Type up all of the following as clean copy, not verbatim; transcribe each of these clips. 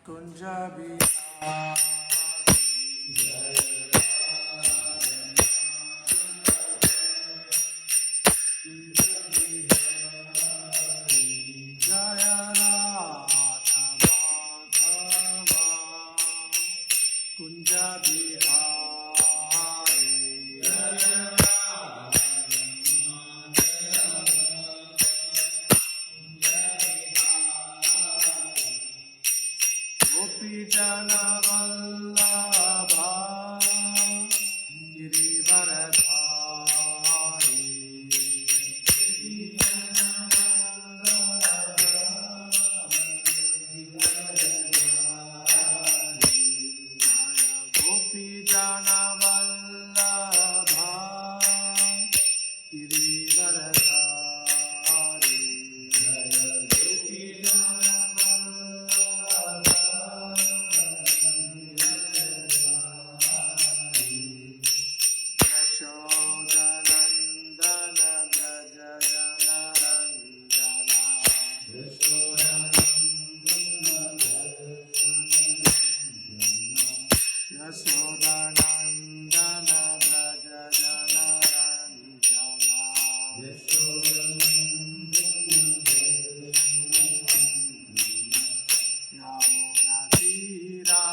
Kunja Bihari Jaya Radha Madhava Kunja Bihari Jaya Gopi Jana Vallabha Girivaradhari Gopi Jana Vallabha Girivaradhari Yashodanandana Braja Jana Ranjana Yashodanandana Braja Jana Ranjana Yamuna Tira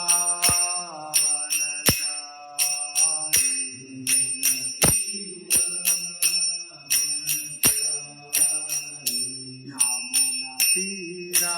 Vanachari Yamuna Tira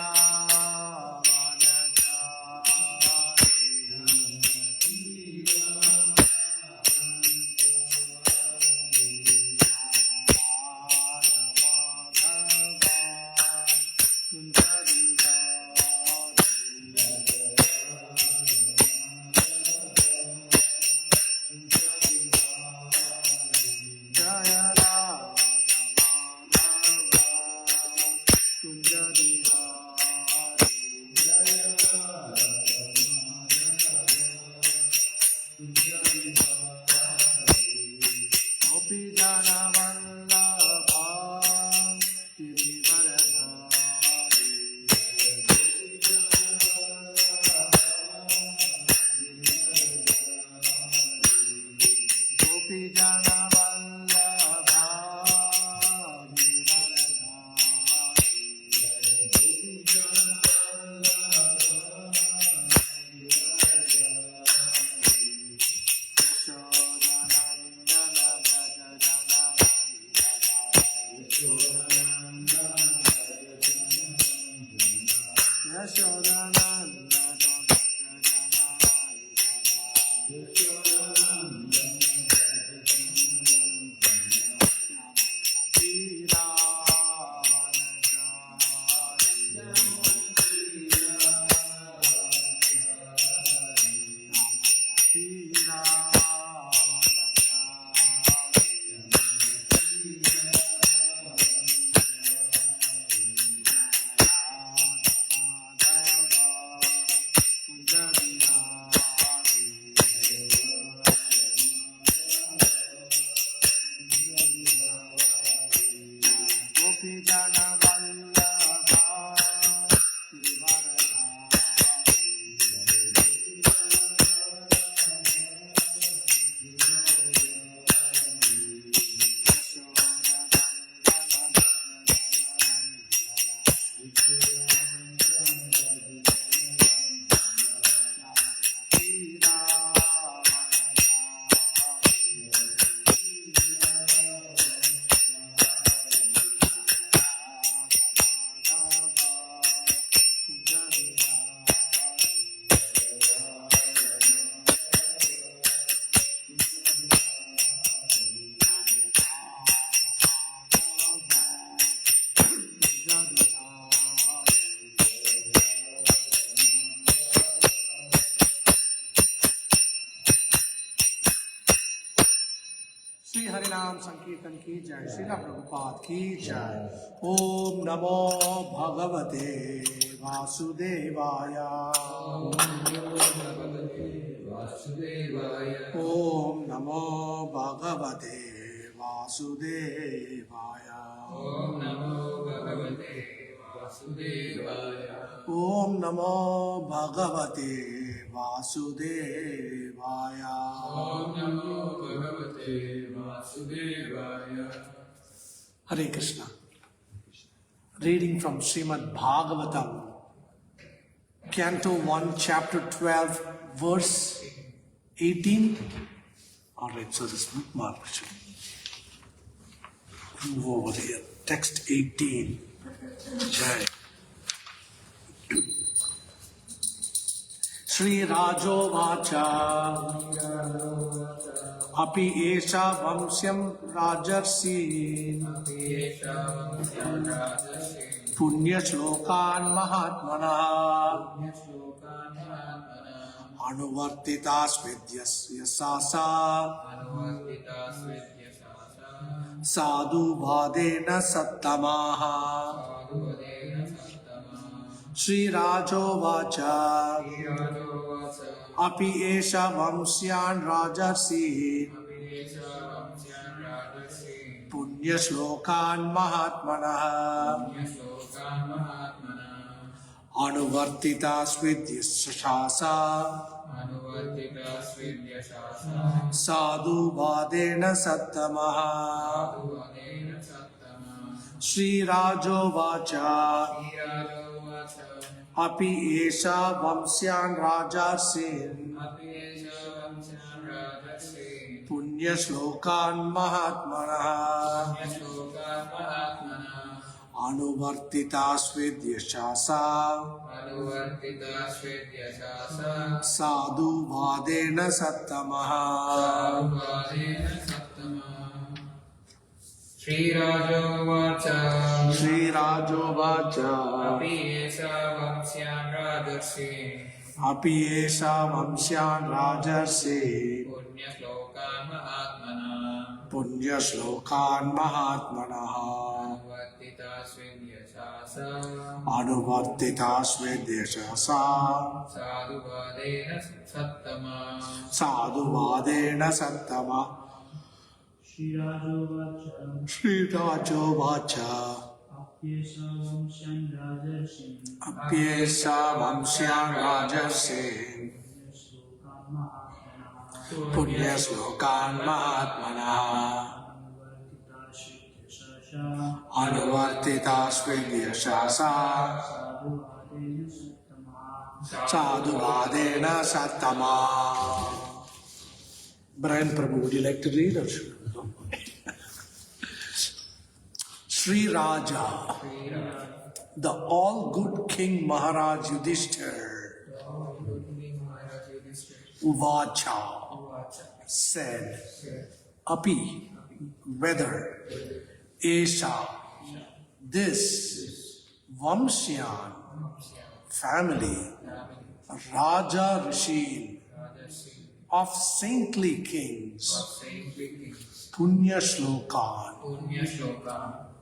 Shri हरिनाम संकीर्तन की जय, श्रीला प्रभुपाद की जय। ओम नमो भगवते वासुदेवाय। ओम नमो भगवते वासुदेवाय। Om Namo Bhagavate Vasudevaya. Hare Krishna. Reading from Shrimadbhagavatam, Canto 1, Chapter 12, Verse 18. Alright, so this bookmark should move over here. Text 18. Jai. Shri Rajo Vacha Api Esha Vamsyam Rajarsi Punya Shlokan Mahatmana Anuvartitas Vidyasya Sasa Sadhu Bhadena Sattamaha. Shri Rajo Vacha Api Esha Vamsyan Rajarsi Punya Shlokan Mahatmana Anuvartitas Vidyasya Sadhu Bhadena Sattamaha. Shri Rajo Vacha Api Esha Vamsyan Rajarsin Punya Shlokan Mahatmana Anuvartitas Vidyashasa Sadhu Bhadena Sattamaha. Shri Rajo Vacha Shri Rajo Vacha Api Esha Vamsyan Rajarsi Api Esha Vamsyan Rajarsi Punya Shlokan Mahatmana Punya Shlokan Mahatmana Anuvartitas Vidyashasa Sadhu Bhadena Sattama. Shri Rajo Vacha Shri Rajo Vacha Apyesha Vamsyan Rajarsi Apyesha Vamsyan Rajarsi Punya Shlokan Mahatmana Anuvartitas Vidyashasa Sadhu Bhadena Sattama. Brian Prabhu, would you like to read or should I? Sri Raja, the all good King Maharaj Yudhishthir, Uvacha, said, Api, whether, Esha, this, Vamsyan, family, Raja Rishi, of saintly kings, Punya Shlokan,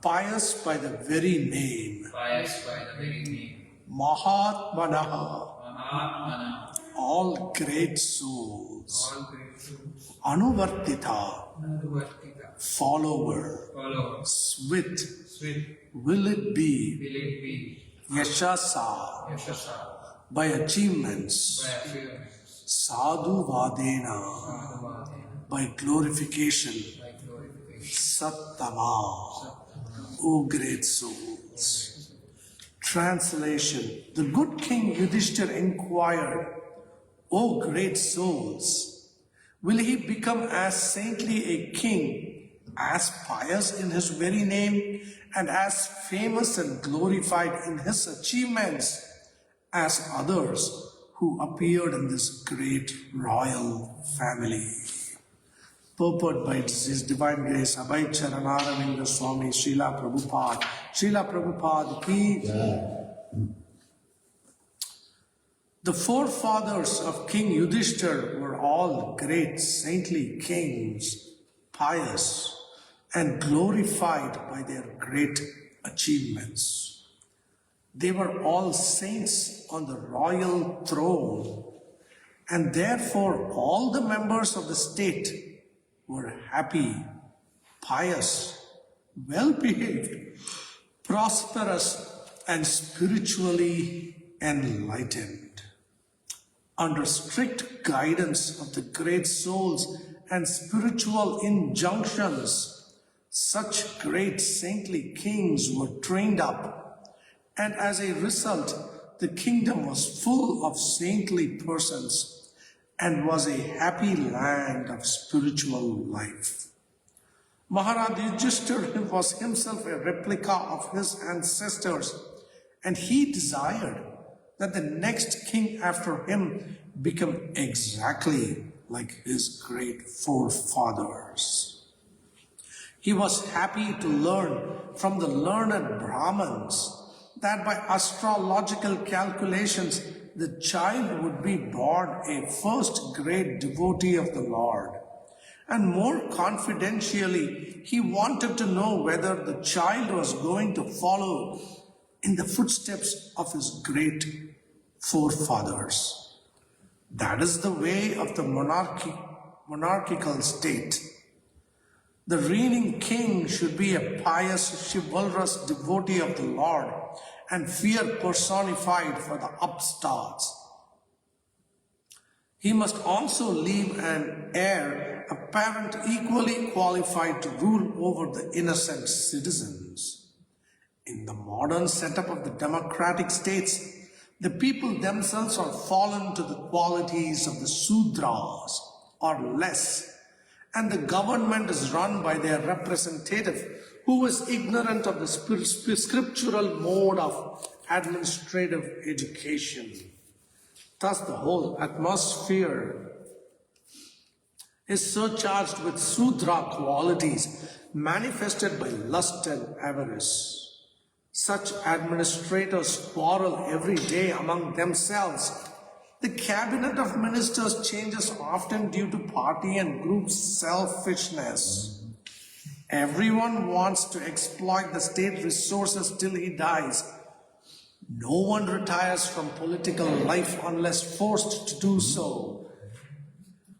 pious by the very name, Mahatmanaha, all great souls, Anuvartita, follower, Swit, will it be, Yashasa, by achievements, Sadhu Vadena, by glorification, Sattama, O great souls. Translation. The good King Yudhishthir inquired, O great souls, will he become as saintly a king, as pious in his very name, and as famous and glorified in his achievements as others who appeared in this great royal family? Purport by His Divine Grace, Abhay Charanaravinda Swami, Srila Prabhupada. Srila Prabhupada ki. The forefathers of King Yudhishthir were all great saintly kings, pious and glorified by their great achievements. They were all saints on the royal throne, and therefore all the members of the state were happy, pious, well-behaved, prosperous and spiritually enlightened. Under strict guidance of the great souls and spiritual injunctions, such great saintly kings were trained up, and as a result, the kingdom was full of saintly persons and was a happy land of spiritual life. Maharaj Yudhishthira was himself a replica of his ancestors, and he desired that the next king after him become exactly like his great forefathers. He was happy to learn from the learned Brahmins that by astrological calculations, the child would be born a first great devotee of the Lord. And more confidentially, he wanted to know whether the child was going to follow in the footsteps of his great forefathers. That is the way of the monarchical state. The reigning king should be a pious, chivalrous devotee of the Lord and fear personified for the upstarts. He must also leave an heir apparent equally qualified to rule over the innocent citizens. In the modern setup of the democratic states, the people themselves are fallen to the qualities of the Sudras or less, and the government is run by their representative who is ignorant of the scriptural mode of administrative education. Thus the whole atmosphere is surcharged with Sudra qualities manifested by lust and avarice. Such administrators quarrel every day among themselves. The cabinet of ministers changes often due to party and group selfishness. Everyone wants to exploit the state resources till he dies. No one retires from political life unless forced to do so.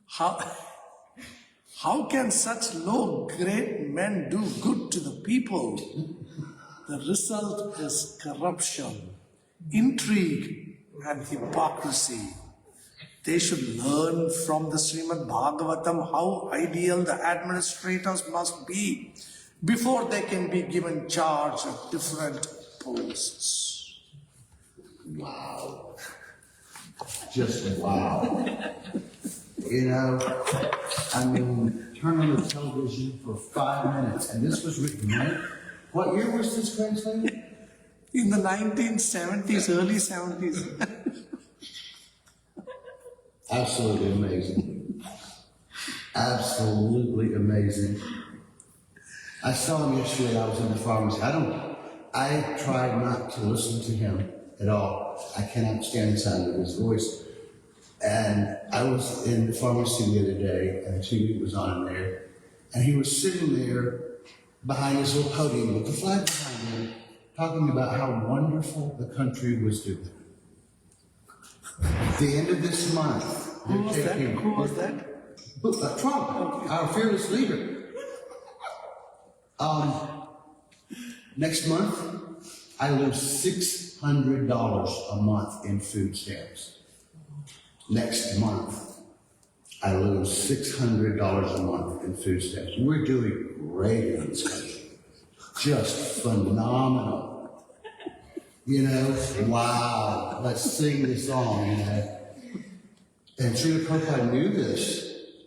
How can such low great men do good to the people? The result is corruption, intrigue, and hypocrisy. They should learn from the Shrimadbhagavatam how ideal the administrators must be before they can be given charge of different posts. Wow. Just wow. You know, I mean, turn on the television for 5 minutes, and this was written, right? What year was this translated? In the 1970s, early 70s. Absolutely amazing. Absolutely amazing. I saw him yesterday. I was in the pharmacy. I tried not to listen to him at all. I cannot stand the sound of his voice. And I was in the pharmacy the other day, and the TV was on there, and he was sitting there behind his little podium with the flag behind him, talking about how wonderful the country was doing. At the end of this month, Who was that? Trump, our fearless leader. Next month, I lose $600 a month in food stamps. Next month, I lose $600 a month in food stamps. We're doing great in this country. Just phenomenal. You know, wow, let's sing the song, you know. And Srila Prabhupada knew this,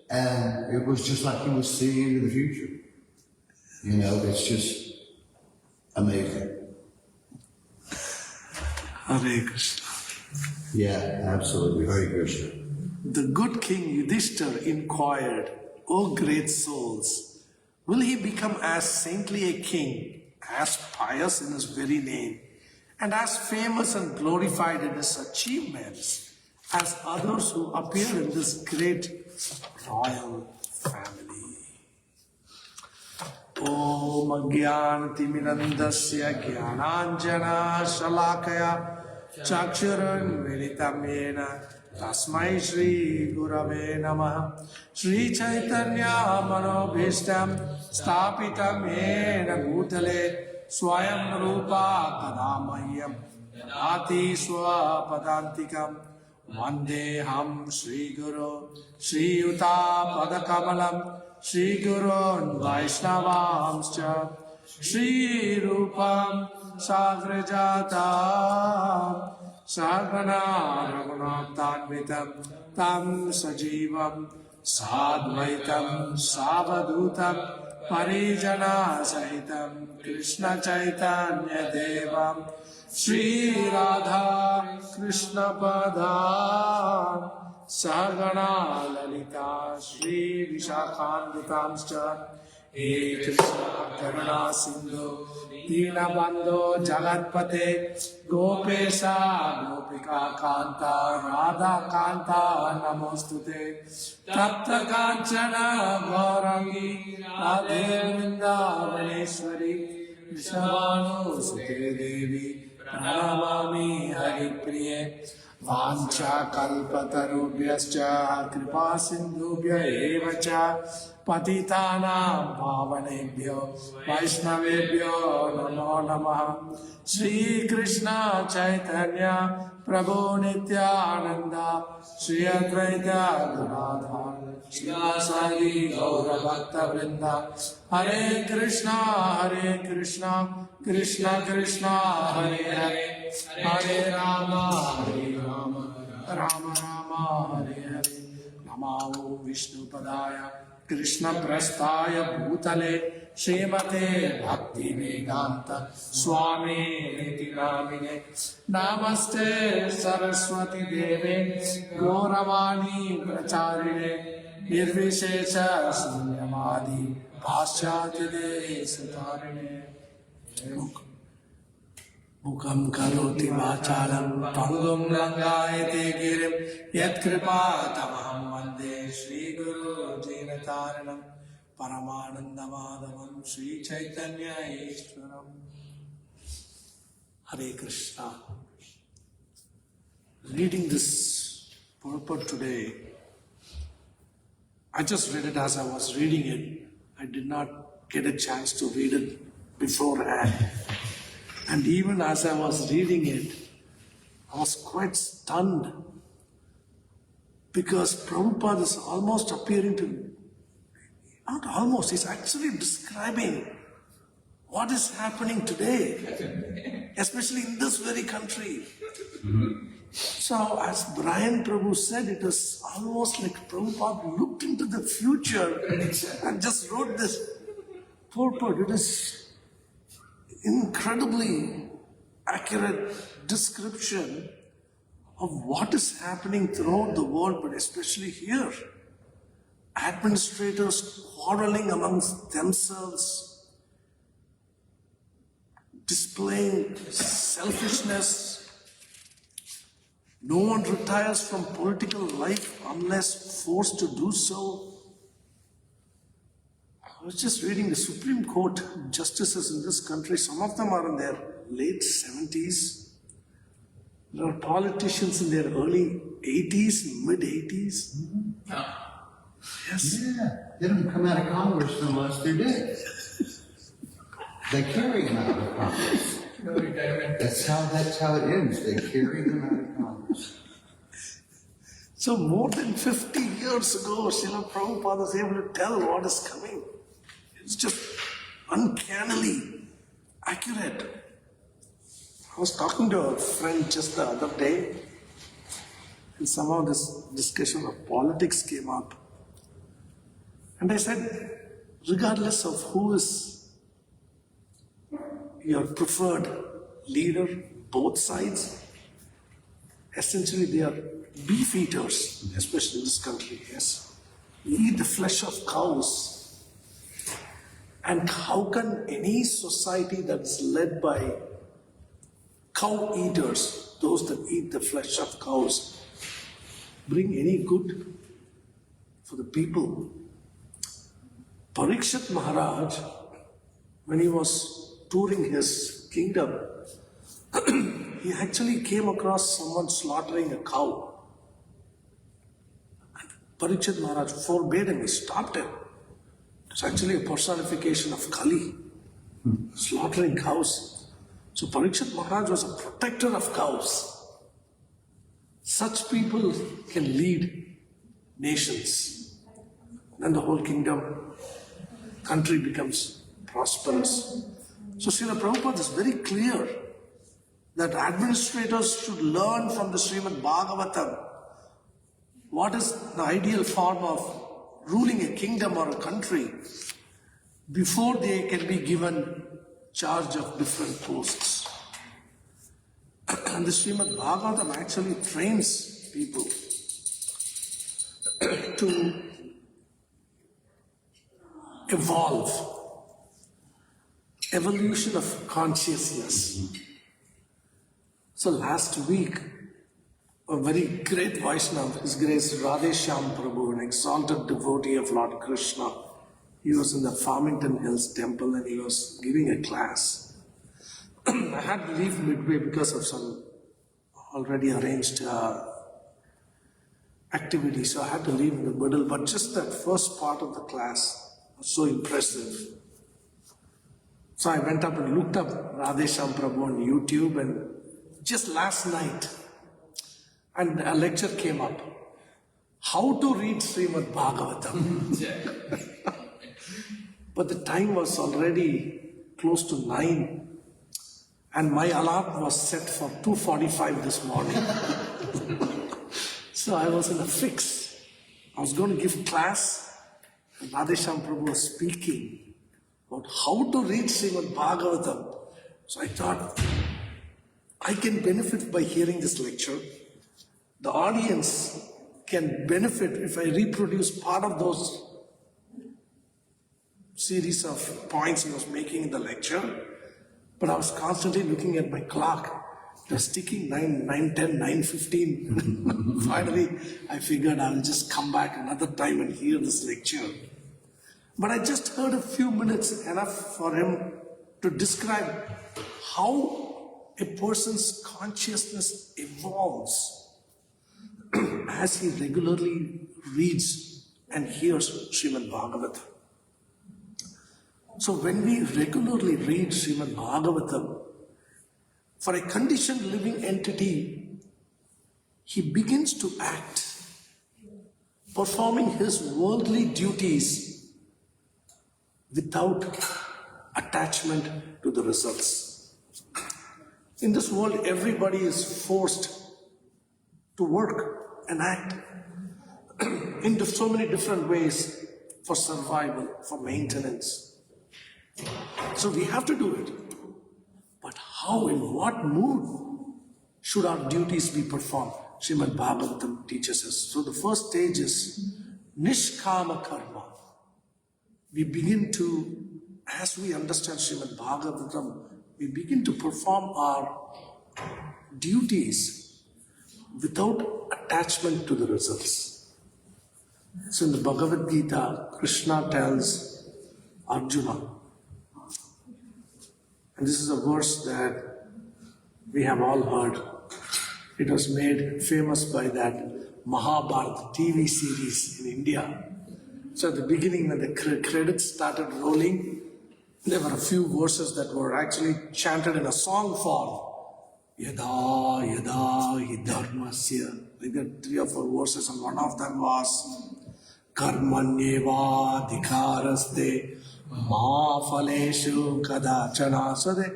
and it was just like he was seeing into the future. You know, it's just amazing. Hare Krishna. Yeah, absolutely. Hare Krishna. The good king Yudhishthira inquired, O great souls, will he become as saintly a king, as pious in his very name, and as famous and glorified in his achievements as others who appear in this great royal family? Om Agyanatimirandasya Gyananjana Shalakaya Chakshuran Militamena Tasmai Shri Gurave Namaha Shri Chaitanya Manobhishtam Stapitam Yena Bhutale Swayam Rupa Kadamayyam Dadati Swapadantikam Vandeham Sri Guru Sri Yuta Padakamalam Sri Gurun Vaishnavamscha Sri Rupam Sagrajata Sagana Raghunathanvitam Tam Sajivam Sadvaitam Savadutam Parijana Sahitam Krishna Chaitanya Devam Sri Radha Krishna Pada Sagana Lalita Sri Vishakhanvitamscha He Krishna Karuna Sindhu Dinabandho Jagatpate Gopesha Gopika Kanta Radha Kanta Namostute Tapta Kanchana Gaurangi Radhe Vrindavaneshwari Vishavanu Sute Devi Pranamami Haripriye Vancha Kalpatarubhyascha Kripa Sindhubhya Evacha Patitanam Pavanebhyo Vaishnavebhyo Namo Namaha Sri Krishna Chaitanya Prabhu Nityananda Sri Advaita Gadadhar Srivasadi Gaura Bhakta Vrinda Hare Krishna Krishna Krishna Hare Hare Hare Rama Rama Rama Hare Hare Namo Vishnu Padaya Krishna Prasthaya Bhutale Shrimate Bhakti Vedanta Swami Niti Namine Namaste Saraswati Deve Gauravani Pracharine Nirvishesha Sunyamadi Paschatide Satarine Mukam karoti vachalam pangum langayate girim yat kripa tamaham vande Shri Guru Dinataranam Paramanandamadavam Shri Chaitanya Ishwaram. Hare Krishna. Reading this purport today, I just read it as I was reading it. I did not get a chance to read it beforehand. And even as I was reading it, I was quite stunned because Prabhupada is almost appearing to, not almost, he's actually describing what is happening today, especially in this very country. So as Brian Prabhu said, it was almost like Prabhupada looked into the future and just wrote this purport. It is incredibly accurate description of what is happening throughout the world, but especially here. Administrators quarreling amongst themselves, displaying selfishness. No one retires from political life unless forced to do so. I was just reading the Supreme Court justices in this country. Some of them are in their late 70s. There are politicians in their early 80s, mid 80s. Yes. Yeah, they don't come out of Congress unless they're dead. They carry them out of Congress. No retirement. That's how it ends. They carry them out of Congress. So more than 50 years ago, Srila Prabhupada was able to tell what is coming. It's just uncannily accurate. I was talking to a friend just the other day, and somehow this discussion of politics came up. And I said, regardless of who is your preferred leader, both sides, essentially they are beef eaters, especially in this country, yes. We eat the flesh of cows. And how can any society that's led by cow eaters, those that eat the flesh of cows, bring any good for the people? Parikshit Maharaj, when he was touring his kingdom, he actually came across someone slaughtering a cow. And Parikshit Maharaj forbade him, he stopped him. It's actually a personification of Kali. slaughtering cows. So Parikshit Maharaj was a protector of cows. Such people can lead nations. Then the whole country becomes prosperous. So Srila Prabhupada is very clear that administrators should learn from the Shrimadbhagavatam what is the ideal form of ruling a kingdom or a country before they can be given charge of different posts. And the Shrimadbhagavatam actually trains people to evolve, evolution of consciousness. So last week, a very great Vaishnava, His Grace Radheshyam Prabhu, an exalted devotee of Lord Krishna, he was in the Farmington Hills temple and he was giving a class. I had to leave midway because of some already arranged activity, so I had to leave in the middle, but just that first part of the class was so impressive. So I went up and looked up Radheshyam Prabhu on YouTube, and just last night, and a lecture came up, how to read Shrimadbhagavatam. But the time was already close to 9, and my alarm was set for 2:45 this morning. So I was in a fix. I was going to give class, and Radheshyam Prabhu was speaking about how to read Shrimadbhagavatam. So I thought, I can benefit by hearing this lecture. The audience can benefit if I reproduce part of those series of points he was making in the lecture. But I was constantly looking at my clock. It was ticking 9, 10, 9:15. Finally, I figured I'll just come back another time and hear this lecture. But I just heard a few minutes, enough for him to describe how a person's consciousness evolves as he regularly reads and hears Shrimadbhagavatam. So when we regularly read Shrimadbhagavatam, for a conditioned living entity, he begins to act, performing his worldly duties without attachment to the results. In this world, everybody is forced to work and act in so many different ways for survival, for maintenance. So we have to do it. But how, in what mood should our duties be performed? Shrimadbhagavatam teaches us. So the first stage is Nishkama Karma. We begin to, as we understand Shrimadbhagavatam, we begin to perform our duties without attachment to the results. So in the Bhagavad Gita, Krishna tells Arjuna, and this is a verse that we have all heard. It was made famous by that Mahabharata TV series in India. So at the beginning, when the credits started rolling, there were a few verses that were actually chanted in a song form. Yada, yada, hi dharmasya. Like that, 3 or 4 verses, and one of them was Karmanyeva dhikaraste ma phaleshu kadachana. So they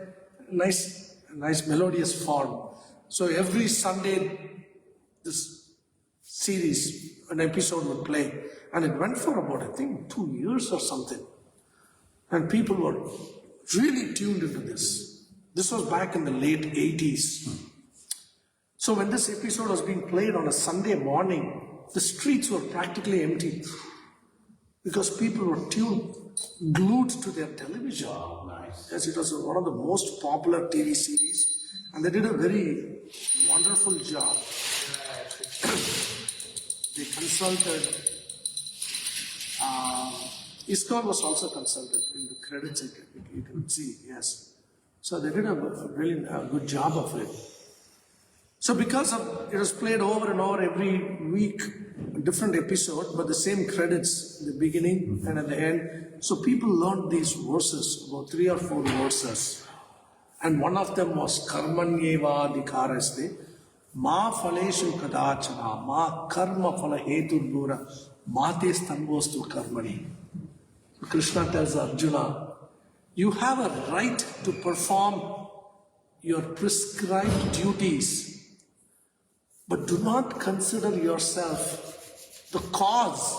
nice melodious form. So every Sunday, this series, an episode would play, and it went for about, I think, 2 years or something. And people were really tuned into this. This was back in the late 80s. So when this episode was being played on a Sunday morning, the streets were practically empty because people were glued to their television. Oh, nice. Yes, it was one of the most popular TV series, and they did a very wonderful job. They consulted, ISKCON was also consulted in the credits, you can see, yes. So they did a really good job of it. So because it was played over and over every week, a different episode, but the same credits in the beginning and at the end. So people learned these verses, about 3 or 4 verses. And one of them was Karmanyeva Adhikaraste, Ma Phaleshu Kadachana, Ma Karma Phala Hetu Dura, Mate Stambhostu Karmani. So Krishna tells Arjuna, you have a right to perform your prescribed duties, but do not consider yourself the cause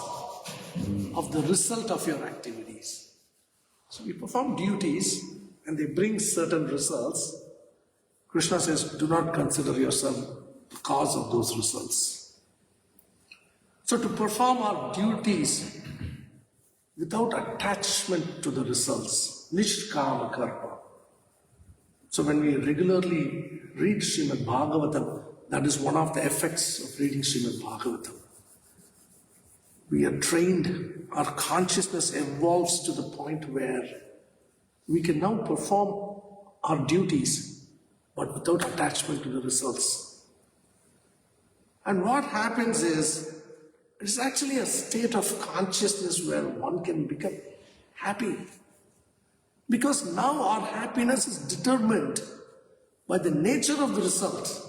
of the result of your activities. So you perform duties and they bring certain results. Krishna says, do not consider yourself the cause of those results. So to perform our duties without attachment to the results, Nishkama Karma. So when we regularly read Shrimadbhagavatam, that is one of the effects of reading Shrimadbhagavatam. We are trained, our consciousness evolves to the point where we can now perform our duties, but without attachment to the results. And what happens is, it's actually a state of consciousness where one can become happy. Because now our happiness is determined by the nature of the result.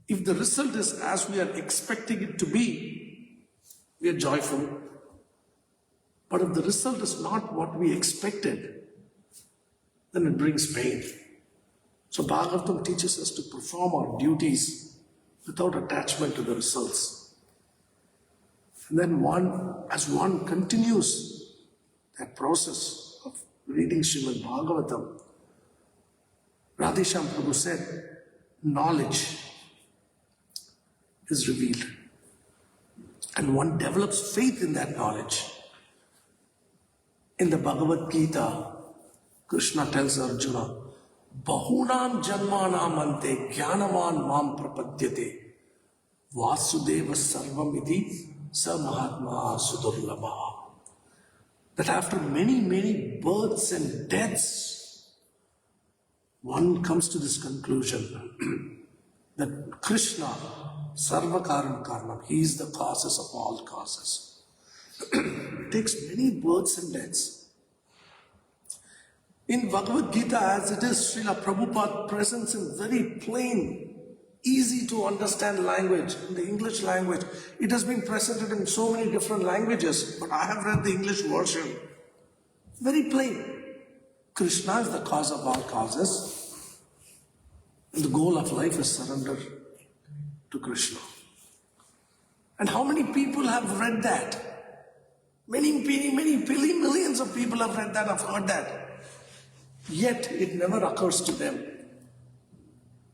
If the result is as we are expecting it to be, we are joyful. But if the result is not what we expected, then it brings pain. So Bhagavatam teaches us to perform our duties without attachment to the results. And then as one continues that process of reading Srimad Bhagavatam, Radhesham Prabhu said, knowledge is revealed. And one develops faith in that knowledge. In the Bhagavad Gita, Krishna tells Arjuna, Bahunam janmanam ante jnanavan mam prapadyate Vasudeva sarvamiti sa mahatma sudurlabha. That after many, many births and deaths, one comes to this conclusion that Krishna, Sarva Karan Karanam, he is the causes of all causes. It takes many births and deaths. In Bhagavad Gita, as it is, Srila Prabhupada presents in very plain, easy to understand language, in the English language. It has been presented in so many different languages, but I have read the English version. Very plain. Krishna is the cause of all causes, and the goal of life is surrender to Krishna. And how many people have read that? Many, millions of people have read that, have heard that. Yet it never occurs to them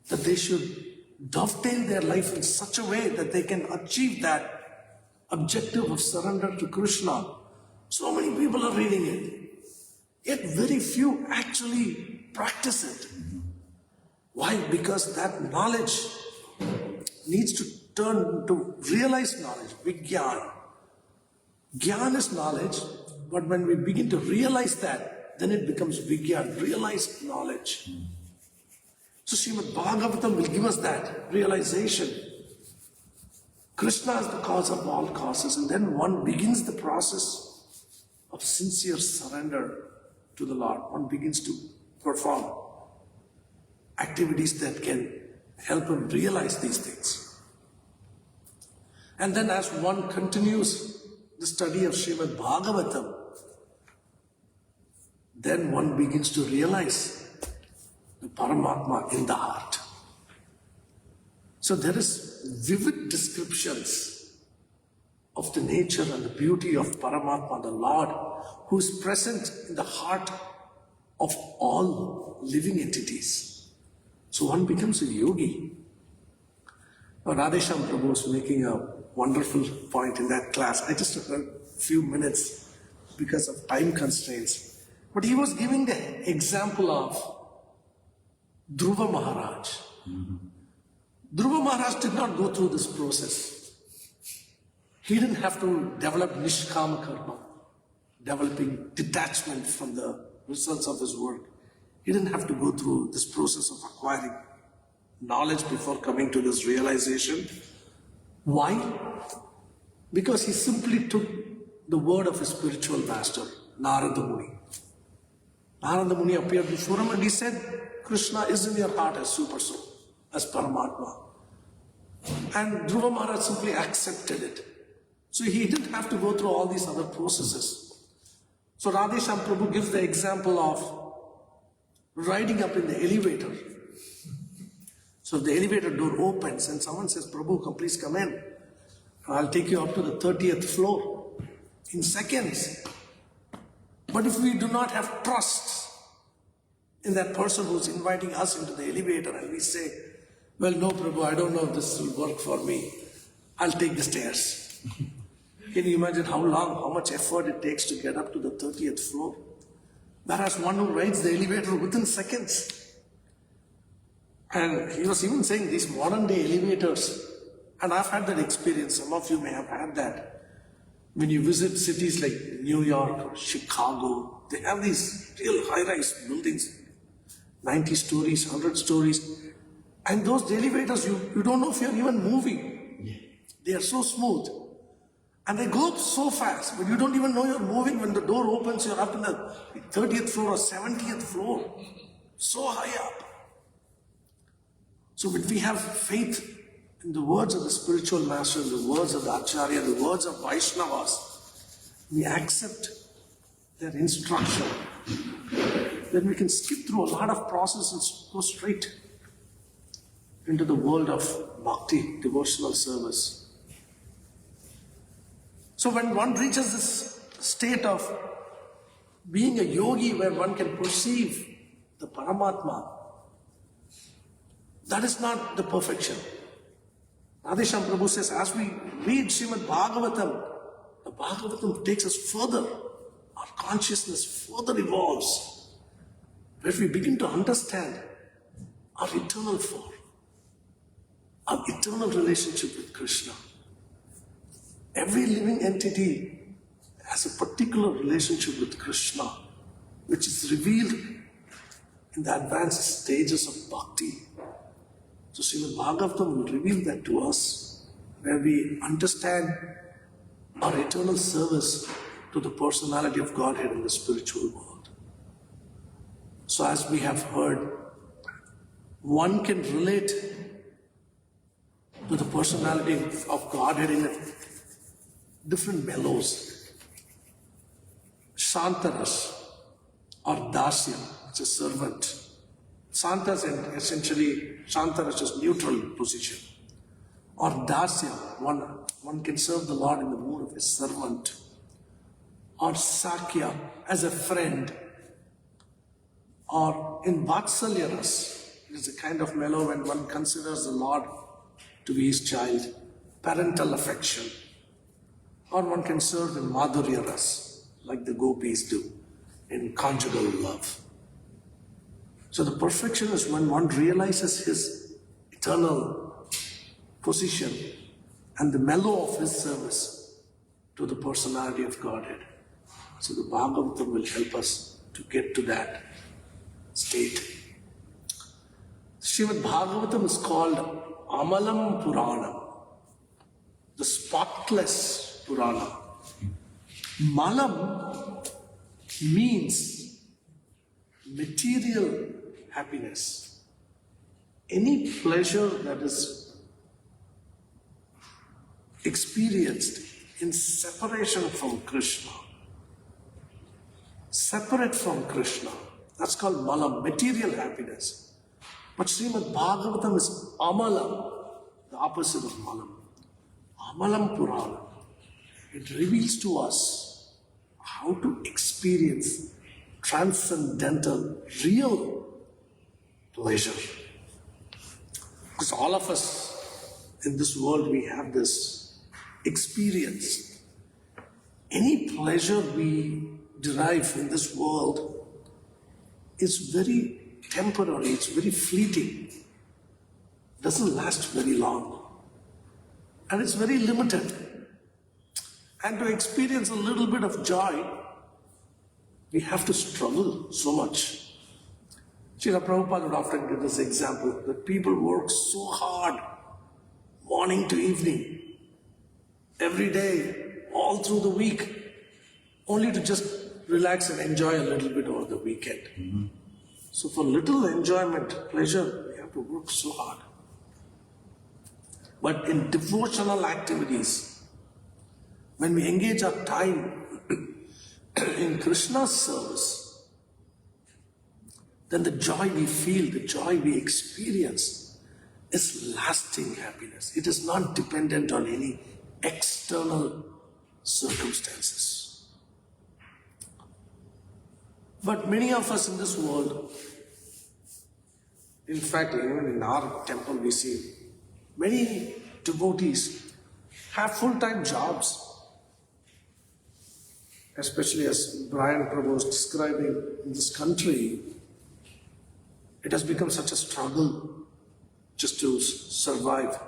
that they should dovetail their life in such a way that they can achieve that objective of surrender to Krishna. So many people are reading it, yet very few actually practice it. Why? Because that knowledge needs to turn to realized knowledge, Vijnana. Jnana is knowledge, but when we begin to realize that, then it becomes Vijnana, realized knowledge. So Srimad Bhagavatam will give us that realization. Krishna is the cause of all causes, and then one begins the process of sincere surrender to the Lord. One begins to perform activities that can help him realize these things. And then as one continues the study of Srimad Bhagavatam, then one begins to realize the Paramatma in the heart. So there is vivid descriptions of the nature and the beauty of Paramatma, the Lord, who is present in the heart of all living entities. So one becomes a yogi. Now, Radhesham Prabhu was making a wonderful point in that class. I just took a few minutes because of time constraints. But he was giving the example of Dhruva Maharaj. Dhruva Maharaj did not go through this process. He didn't have to develop Nishkama Karma, developing detachment from the results of his work. He didn't have to go through this process of acquiring knowledge before coming to this realization. Why? Because he simply took the word of his spiritual master, Narada Muni. Narada Muni appeared before him and he said, Krishna is in your heart as Super Soul, as Paramatma. And Dhruva Maharaj simply accepted it. So he didn't have to go through all these other processes. So Radhesham Prabhu gives the example of riding up in the elevator. So if the elevator door opens and someone says, Prabhu, please come in. I'll take you up to the 30th floor in seconds. But if we do not have trust in that person who's inviting us into the elevator and we say, well, no, Prabhu, I don't know if this will work for me. I'll take the stairs. Can you imagine how long, how much effort it takes to get up to the 30th floor? Whereas one who rides the elevator within seconds. And he was even saying these modern day elevators, and I've had that experience, some of you may have had that. When you visit cities like New York or Chicago, they have these real high-rise buildings, 90 stories, 100 stories. And those elevators, you don't know if you're even moving. Yeah. They are so smooth. And they go up so fast, but you don't even know you're moving. When the door opens, you're up in the 30th floor or 70th floor. So high up. So when we have faith in the words of the spiritual master, the words of the Acharya, the words of Vaishnavas, we accept their instruction, then we can skip through a lot of processes, go straight into the world of bhakti, devotional service. So when one reaches this state of being a yogi where one can perceive the Paramatma, that is not the perfection. Radhesham Prabhu says, as we read Shrimadbhagavatam, the Bhagavatam takes us further. Our consciousness further evolves, where we begin to understand our eternal form, our eternal relationship with Krishna. Every living entity has a particular relationship with Krishna, which is revealed in the advanced stages of bhakti. So Srimad Bhagavatam will reveal that to us, where we understand our eternal service to the personality of Godhead in the spiritual world. So as we have heard, one can relate to the personality of Godhead in different mellows. Shantaras or Dasya, it's a servant. Santas essentially, Shantaras is neutral position. Or Dasya, one can serve the Lord in the mood of a servant. Or Sakya, as a friend. Or in Vatsalyaras, it is a kind of mellow when one considers the Lord to be his child, parental affection. Or one can serve in Madhuryaras, like the gopis do, in conjugal love. So the perfection is when one realizes his eternal position and the mellow of his service to the personality of Godhead. So the Bhagavatam will help us to get to that state. Srimad Bhagavatam is called Amalam Puranam, the spotless Purana. Malam means material happiness. Any pleasure that is experienced in separation from Krishna, separate from Krishna, that's called malam, material happiness. But Srimad Bhagavatam is amalam, the opposite of malam. Amalam Purana. It reveals to us how to experience transcendental, real pleasure. Because all of us in this world, we have this experience. Any pleasure we derive in this world is very temporary, it's very fleeting. It doesn't last very long. And it's very limited. And to experience a little bit of joy, we have to struggle so much. Srila Prabhupada would often give this example that people work so hard, morning to evening, every day, all through the week, only to just relax and enjoy a little bit over the weekend. So for little enjoyment, pleasure, we have to work so hard. But in devotional activities, when we engage our time in Krishna's service, then the joy we feel, the joy we experience is lasting happiness. It is not dependent on any external circumstances. But many of us in this world, in fact, even in our temple we see many devotees have full-time jobs. Especially as Brian Prabhu was describing in this country, it has become such a struggle just to survive.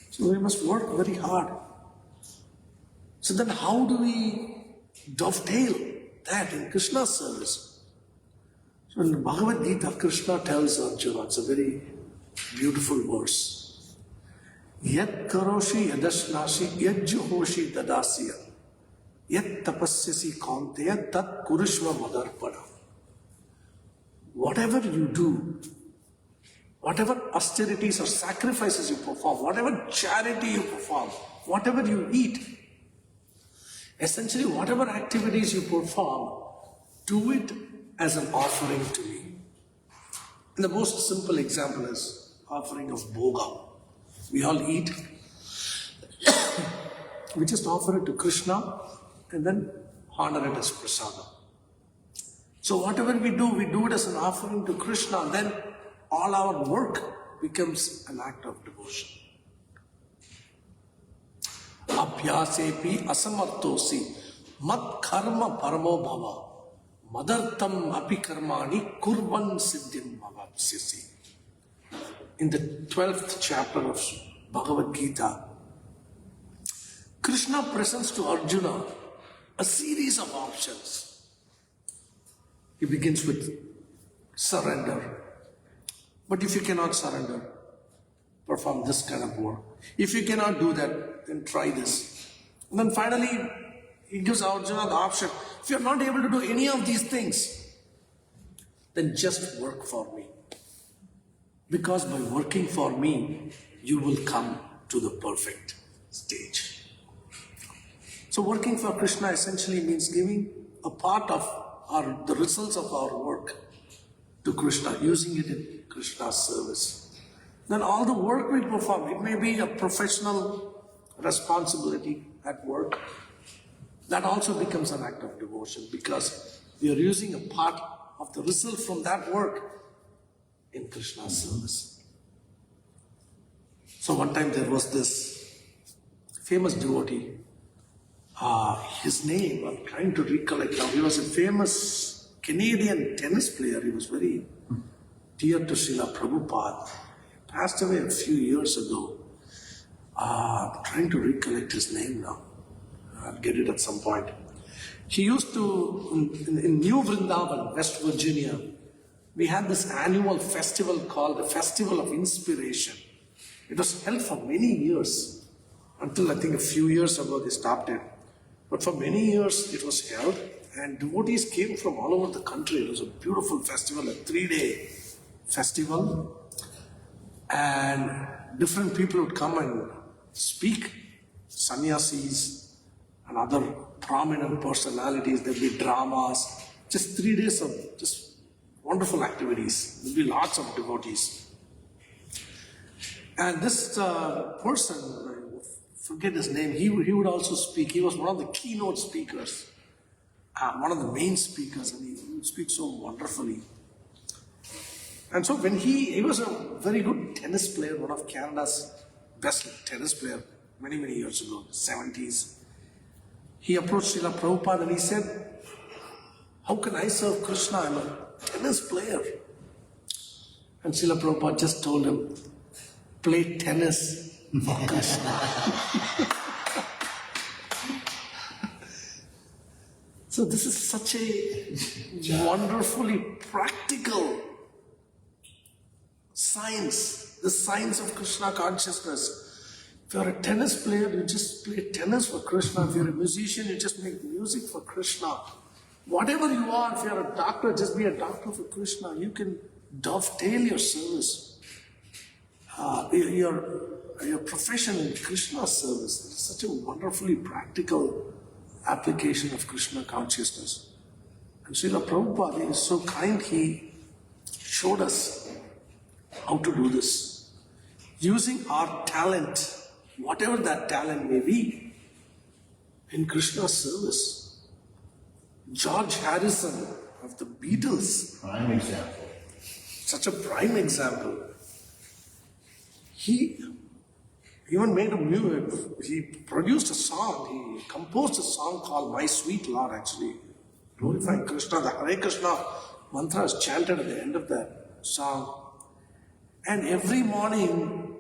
So we must work very hard. So then how do we dovetail that in Krishna's service? So in the Bhagavad Gita, Krishna tells Arjuna, it's a very beautiful verse. Yat karoshi yadashnashi yajjuhoshi dadasya yat tapasyasi kaunteya tat kurushva madarpada. Whatever you do, whatever austerities or sacrifices you perform, whatever charity you perform, whatever you eat, essentially whatever activities you perform, do it as an offering to me. And the most simple example is offering of bhoga. We all eat. We just offer it to Krishna and then honor it as prasada. So whatever we do it as an offering to Krishna, and then all our work becomes an act of devotion. Abhyasepi asamartosi mat karma paramo bhava madartam api karmani kurvan siddhim bhavapsyasi. In the 12th chapter of Bhagavad Gita, Krishna presents to Arjuna a series of options. He begins with surrender. But if you cannot surrender, perform this kind of work. If you cannot do that, then try this. And then finally, he gives Arjuna the option. If you are not able to do any of these things, then just work for me. Because by working for me, you will come to the perfect stage. So working for Krishna essentially means giving a part of the results of our work to Krishna, using it in Krishna's service. Then all the work we perform, it may be a professional responsibility at work, that also becomes an act of devotion because we are using a part of the result from that work in Krishna's service. So one time there was this famous devotee, his name, I'm trying to recollect now, he was a famous Canadian tennis player. He was very dear to Srila Prabhupada. He passed away a few years ago. I'm trying to recollect his name now. I'll get it at some point. He used to, in New Vrindavan, West Virginia, we had this annual festival called the Festival of Inspiration. It was held for many years, until I think a few years ago they stopped it. But for many years it was held, and devotees came from all over the country. It was a beautiful festival, a 3-day festival, and different people would come and speak, sannyasis and other prominent personalities. There'd be dramas, just 3 days of just wonderful activities. There'd be lots of devotees. And this person, I forget his name, he would also speak. He was one of the keynote speakers, one of the main speakers, and he would speak so wonderfully. And so when he was a very good tennis player, one of Canada's best tennis player many years ago, 70s. He approached Srila Prabhupada and he said, how can I serve Krishna? I'm a tennis player. And Srila Prabhupada just told him, play tennis for Krishna. So this is such a wonderfully practical science, the science of Krishna consciousness. If you're a tennis player, you just play tennis for Krishna. If you're a musician, you just make music for Krishna. Whatever you are, if you're a doctor, just be a doctor for Krishna. You can dovetail your service, your profession in Krishna's service. It's such a wonderfully practical application of Krishna consciousness. And Srila Prabhupada is so kind, he showed us how to do this. Using our talent, whatever that talent may be, in Krishna's service. George Harrison of the Beatles, Prime example. such a prime example. He even made a music, he produced a song, he composed a song called My Sweet Lord, actually, glorifying Krishna. The Hare Krishna mantra is chanted at the end of that song. And every morning,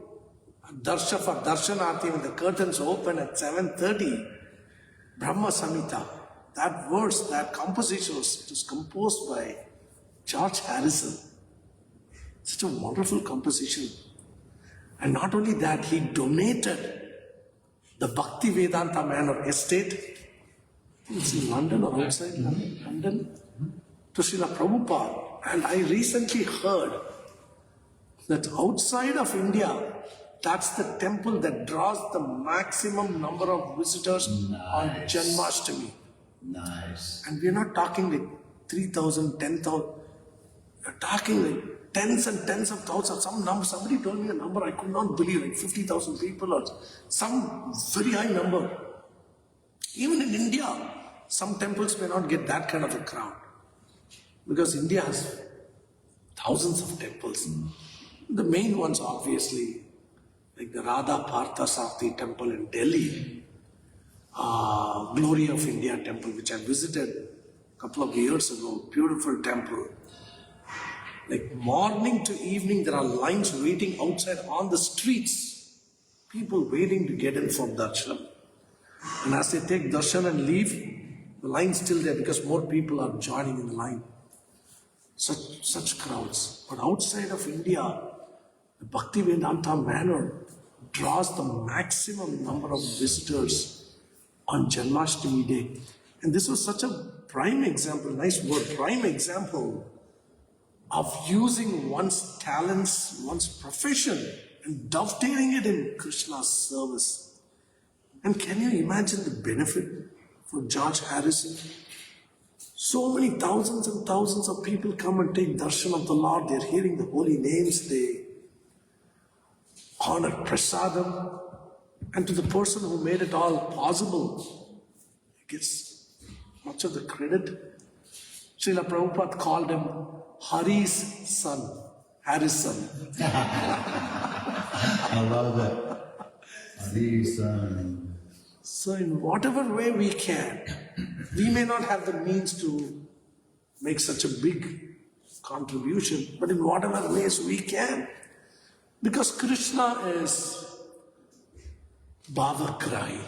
Darsha for Darshanarthi, when the curtains open at 7:30, Brahma Samhita, that verse, that composition was composed by George Harrison. Such a wonderful composition. And not only that, he donated the Bhakti Vedanta Manor estate, it's in London or outside London, to Srila Prabhupada. And I recently heard that outside of India, that's the temple that draws the maximum number of visitors on Janmashtami. Nice. And we're not talking like 3,000, 10,000. We're talking like tens and tens of thousands. Some number, somebody told me a number I could not believe, like 50,000 people or some very high number. Even in India, some temples may not get that kind of a crowd. Because India has thousands of temples. The main ones, obviously, like the Radha Parthasarthi temple in Delhi, Glory of India temple, which I visited a couple of years ago, beautiful temple. Like morning to evening, there are lines waiting outside on the streets, people waiting to get in for darshan. And as they take darshan and leave, the line's still there because more people are joining in the line. Such crowds. But outside of India, the Bhakti Vedanta Manor draws the maximum number of visitors on Janmashtami day. And this was such a prime example, nice word, prime example of using one's talents, one's profession, and dovetailing it in Krishna's service. And can you imagine the benefit for George Harrison? So many thousands and thousands of people come and take darshan of the Lord. They're hearing the holy names. They honor prasadam. And to the person who made it all possible, he gets much of the credit. Srila Prabhupada called him Hari's son, Harrison. I love that. Hari's son. So in whatever way we can, we may not have the means to make such a big contribution, but in whatever ways we can. Because Krishna is Bhavagrahi.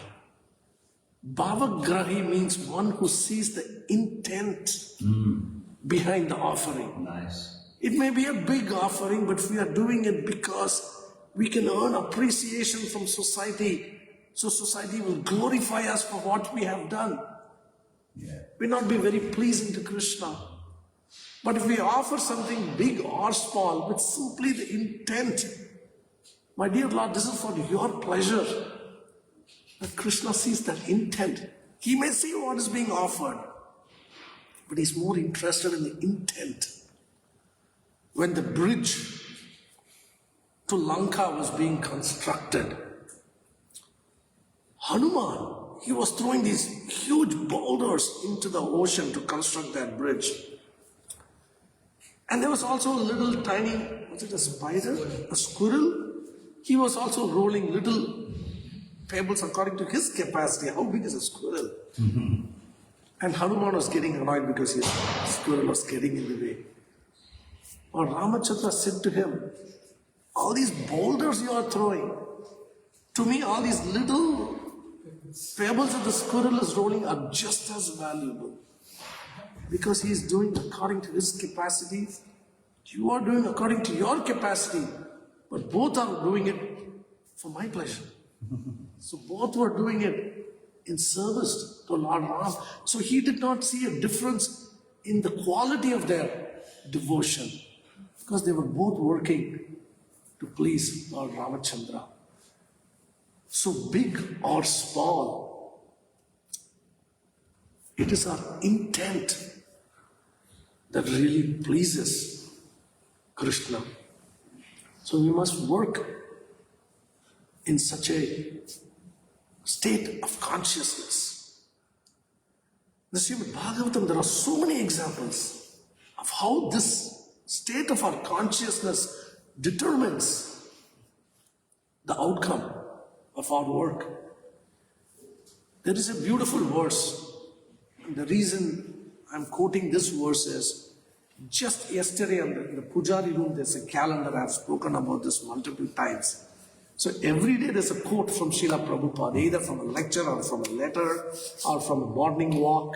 Bhavagrahi means one who sees the intent behind the offering. Nice. It may be a big offering, but if we are doing it because we can earn appreciation from society, so society will glorify us for what we have done. Yeah. May not be very pleasing to Krishna. But if we offer something big or small with simply the intent, my dear Lord, this is for your pleasure. But Krishna sees that intent. He may see what is being offered, but he's more interested in the intent. When the bridge to Lanka was being constructed, Hanuman, he was throwing these huge boulders into the ocean to construct that bridge. And there was also a little tiny, was it a spider? A squirrel? He was also rolling little pebbles according to his capacity. How big is a squirrel? And Hanuman was getting annoyed because his squirrel was getting in the way. Or Ramachandra said to him, all these boulders you are throwing, to me all these little pebbles that the squirrel is rolling are just as valuable. Because he is doing according to his capacity. You are doing according to your capacity. But both are doing it for my pleasure. So both were doing it in service to Lord Ram. So he did not see a difference in the quality of their devotion because they were both working to please Lord Ramachandra. So big or small, it is our intent that really pleases Krishna. So we must work in such a state of consciousness. In the Shrimadbhagavatam, there are so many examples of how this state of our consciousness determines the outcome of our work. There is a beautiful verse, and the reason I'm quoting this verse is just yesterday in the Pujari room, there's a calendar. I've spoken about this multiple times. So every day there's a quote from Srila Prabhupada, either from a lecture or from a letter or from a morning walk.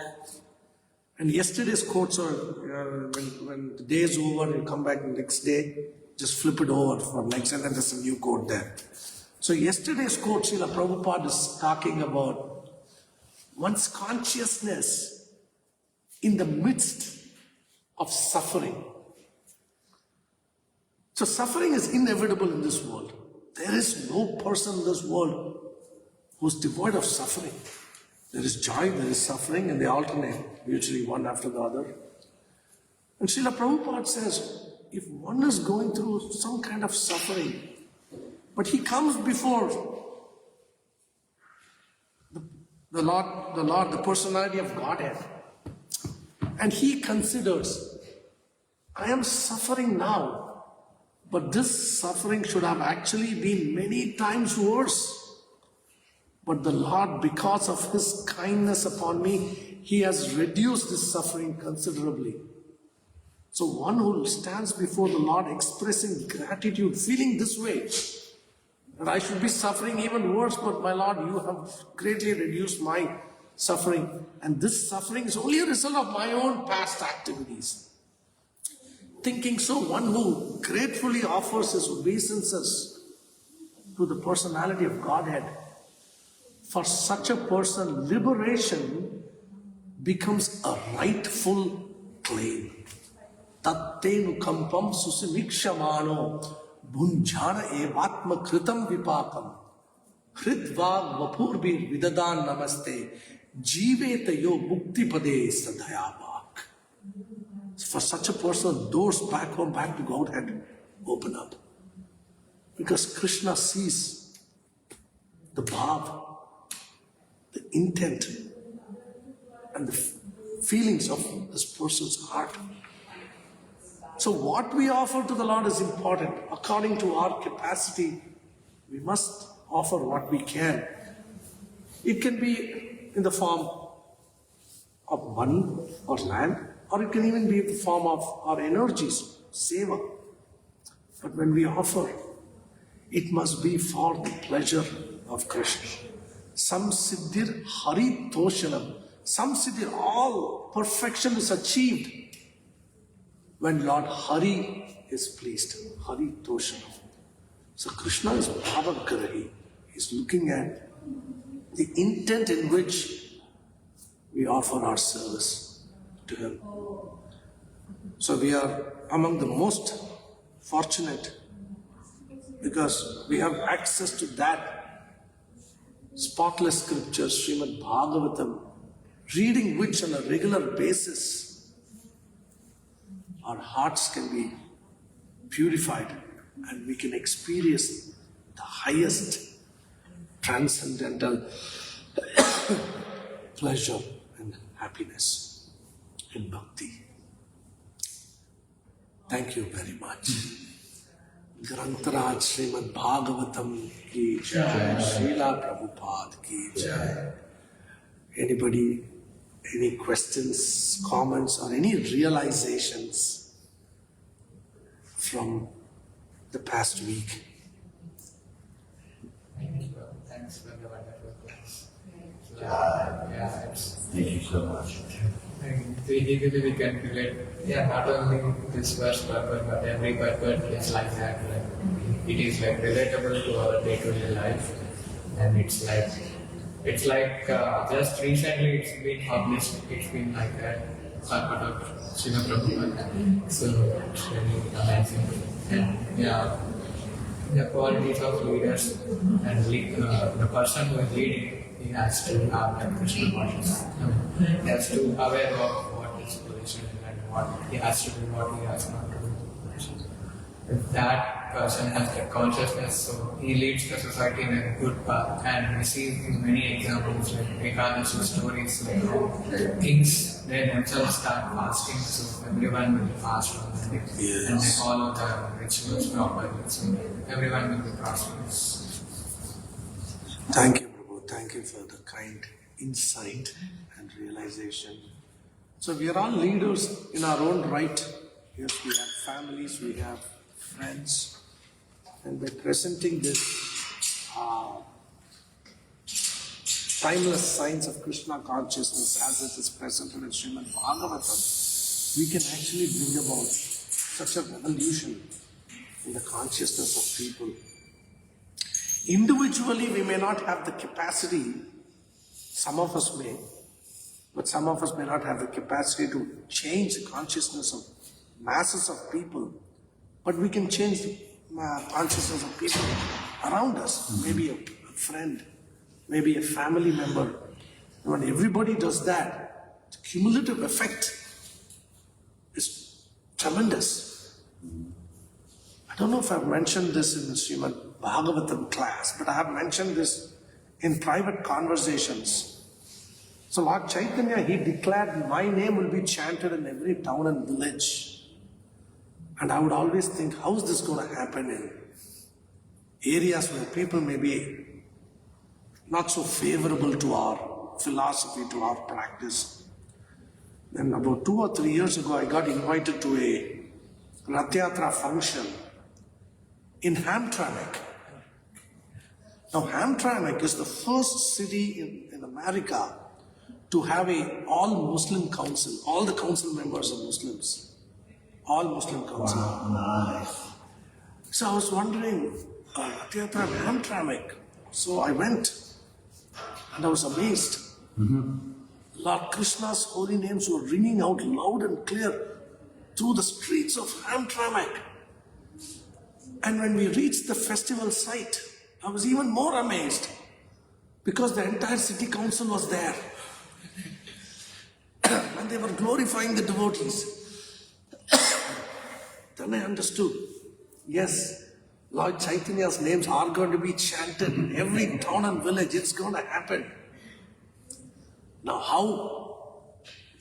And yesterday's quotes are, when the day is over, you come back the next day, just flip it over for next, and then there's a new quote there. So yesterday's quote, Srila Prabhupada is talking about one's consciousness in the midst of suffering. So suffering is inevitable in this world. There is no person in this world who's devoid of suffering. There is joy, there is suffering, and they alternate, usually one after the other. And Srila Prabhupada says, if one is going through some kind of suffering, but he comes before the Lord, the personality of Godhead, and he considers, I am suffering now, but this suffering should have actually been many times worse. But the Lord, because of his kindness upon me, he has reduced this suffering considerably. So one who stands before the Lord expressing gratitude, feeling this way, that I should be suffering even worse, but my Lord, you have greatly reduced my suffering. And this suffering is only a result of my own past activities. Thinking so, one who gratefully offers his obeisances to the personality of Godhead, for such a person, liberation becomes a rightful claim. Tatte nukampam susimikshamano bhunjana evatma kritam vipakam hridvag vapurbir vidadan namaste jiveta yo mukti pade sadhayabak. For such a person, doors back home, back to Godhead open up. Because Krishna sees the bhav, the intent, and the feelings of this person's heart. So what we offer to the Lord is important. According to our capacity, we must offer what we can. It can be in the form of money or land, or it can even be in the form of our energies, seva. But when we offer, it must be for the pleasure of Krishna. Sam siddhir hari toshanam. Sam siddhir, all perfection is achieved when Lord Hari is pleased. Hari toshanam. So Krishna is bhavagrahi. He's looking at the intent in which we offer our service to him. So we are among the most fortunate because we have access to that spotless scripture, Shrimadbhagavatam, reading which on a regular basis our hearts can be purified and we can experience the highest transcendental pleasure and happiness in bhakti. Thank you very much. Grantaraj Shrimadbhagavatam ki jai, Srila Prabhupada ki jai. Anybody, any questions, comments, or any realizations from the past week? Thanks for the wonderful class. Thank you so much. And basically we can relate, not only this verse purpose, but every purpose is like that. Like, it is like relatable to our day-to-day life. and it's like just recently it's been published. It's been like that. About Shrimadbhagavatam. So it's really amazing. And yeah, the qualities of leaders and the person who is leading, he has to have that Krishna consciousness. He has to be aware of what his position is and what he has to do, what he has not to do. If that person has that consciousness, so he leads the society in a good path. And we see many examples like Vivekananda's stories, like how kings they themselves start fasting, so everyone will fast on the day, and they follow the rituals properly, so everyone will be prosperous. Thank you, Prabhu. Thank you for the kind insight and realization. So we are all leaders in our own right. Yes, we have families, we have friends, and by presenting this timeless science of Krishna consciousness as it is presented in Shrimadbhagavatam, we can actually bring about such a revolution in the consciousness of people. Individually, we may not have the capacity, some of us may, but some of us may not have the capacity to change the consciousness of masses of people, but we can change the consciousness of people around us, maybe a friend, maybe a family member. And when everybody does that, the cumulative effect is tremendous. I don't know if I've mentioned this in the Shrimadbhagavatam class, but I have mentioned this in private conversations. So Lord Chaitanya, he declared, my name will be chanted in every town and village. And I would always think, how is this going to happen in areas where people may be not so favorable to our philosophy, to our practice. Then about 2 or 3 years ago, I got invited to a Rath Yatra function in Hamtramck. Now Hamtramck is the first city in America to have a all Muslim council. All the council members are Muslims. All Muslim council. Wow, nice. So I was wondering, Rath Yatra in Hamtramck. So I went and I was amazed. Lord Krishna's holy names were ringing out loud and clear through the streets of Hamtramck. And when we reached the festival site, I was even more amazed because the entire city council was there. And they were glorifying the devotees. Then I understood, yes, Lord Chaitanya's names are going to be chanted in every town and village. It's going to happen. Now how?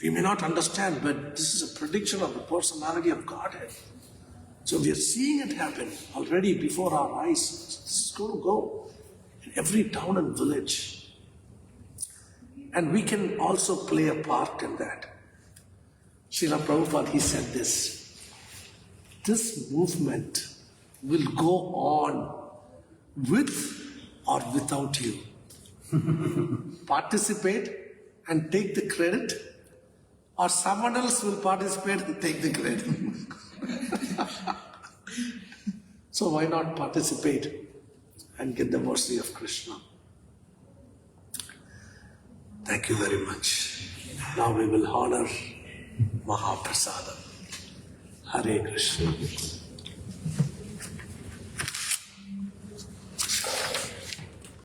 We may not understand, but this is a prediction of the personality of Godhead. So we are seeing it happen already before our eyes. This is going to go in every town and village. And we can also play a part in that. Srila Prabhupada, he said this. This movement will go on with or without you. Participate and take the credit, or someone else will participate and take the credit. So why not participate and get the mercy of Krishna? Thank you very much. Now we will honor Mahaprasadam. Hare Krishna.